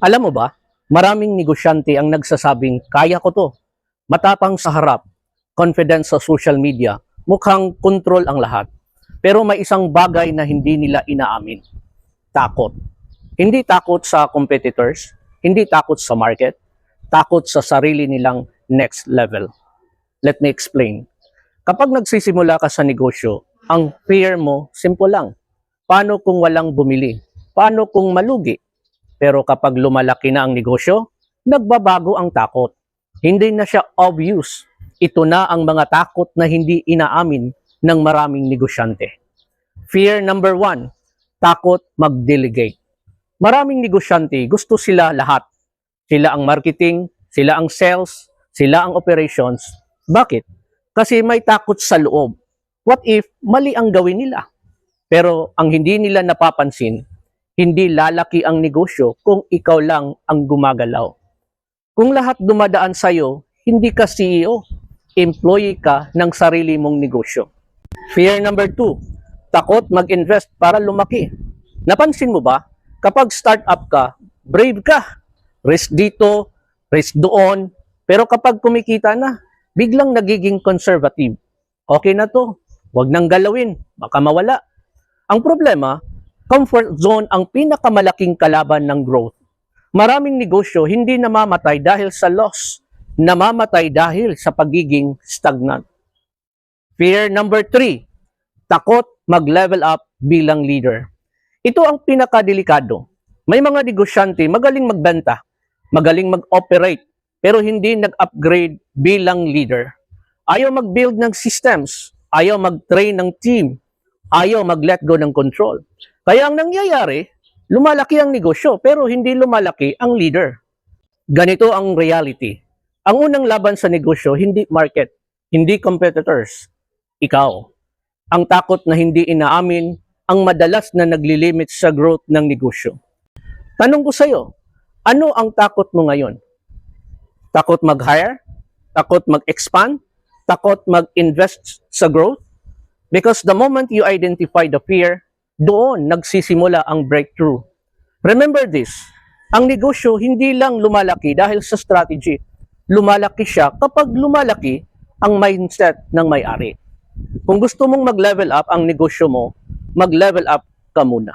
Alam mo ba, maraming negosyante ang nagsasabing, kaya ko to. Matapang sa harap, confident sa social media, mukhang control ang lahat. Pero may isang bagay na hindi nila inaamin. Takot. Hindi takot sa competitors, hindi takot sa market, takot sa sarili nilang next level. Let me explain. Kapag nagsisimula ka sa negosyo, ang fear mo, simple lang. Paano kung walang bumili? Paano kung malugi? Pero kapag lumalaki na ang negosyo, nagbabago ang takot. Hindi na siya obvious. Ito na ang mga takot na hindi inaamin ng maraming negosyante. Fear number 1, takot mag-delegate. Maraming negosyante, gusto sila lahat. Sila ang marketing, sila ang sales, sila ang operations. Bakit? Kasi may takot sa loob. What if mali ang gawin nila? Pero ang hindi nila napapansin, hindi lalaki ang negosyo kung ikaw lang ang gumagalaw. Kung lahat dumadaan sa'yo, hindi ka CEO, employee ka ng sarili mong negosyo. Fear number 2, takot mag-invest para lumaki. Napansin mo ba, kapag startup ka, brave ka. Risk dito, risk doon, pero kapag kumikita na, biglang nagiging conservative. Okay na to, wag nang galawin, baka mawala. Ang problema, comfort zone ang pinakamalaking kalaban ng growth. Maraming negosyo hindi namamatay dahil sa loss, namamatay dahil sa pagiging stagnant. Fear number 3, takot mag-level up bilang leader. Ito ang pinakadelikado. May mga negosyante magaling magbenta, magaling mag-operate, pero hindi nag-upgrade bilang leader. Ayaw mag-build ng systems, ayaw mag-train ng team, ayaw mag-let go ng control. Kaya ang nangyayari, lumalaki ang negosyo pero hindi lumalaki ang leader. Ganito ang reality. Ang unang laban sa negosyo, hindi market, hindi competitors, ikaw. Ang takot na hindi inaamin, ang madalas na naglilimit sa growth ng negosyo. Tanong ko sa'yo, ano ang takot mo ngayon? Takot mag-hire? Takot mag-expand? Takot mag-invest sa growth? Because the moment you identify the fear, doon nagsisimula ang breakthrough. Remember this, ang negosyo hindi lang lumalaki dahil sa strategy. Lumalaki siya kapag lumalaki ang mindset ng may-ari. Kung gusto mong mag-level up ang negosyo mo, mag-level up ka muna.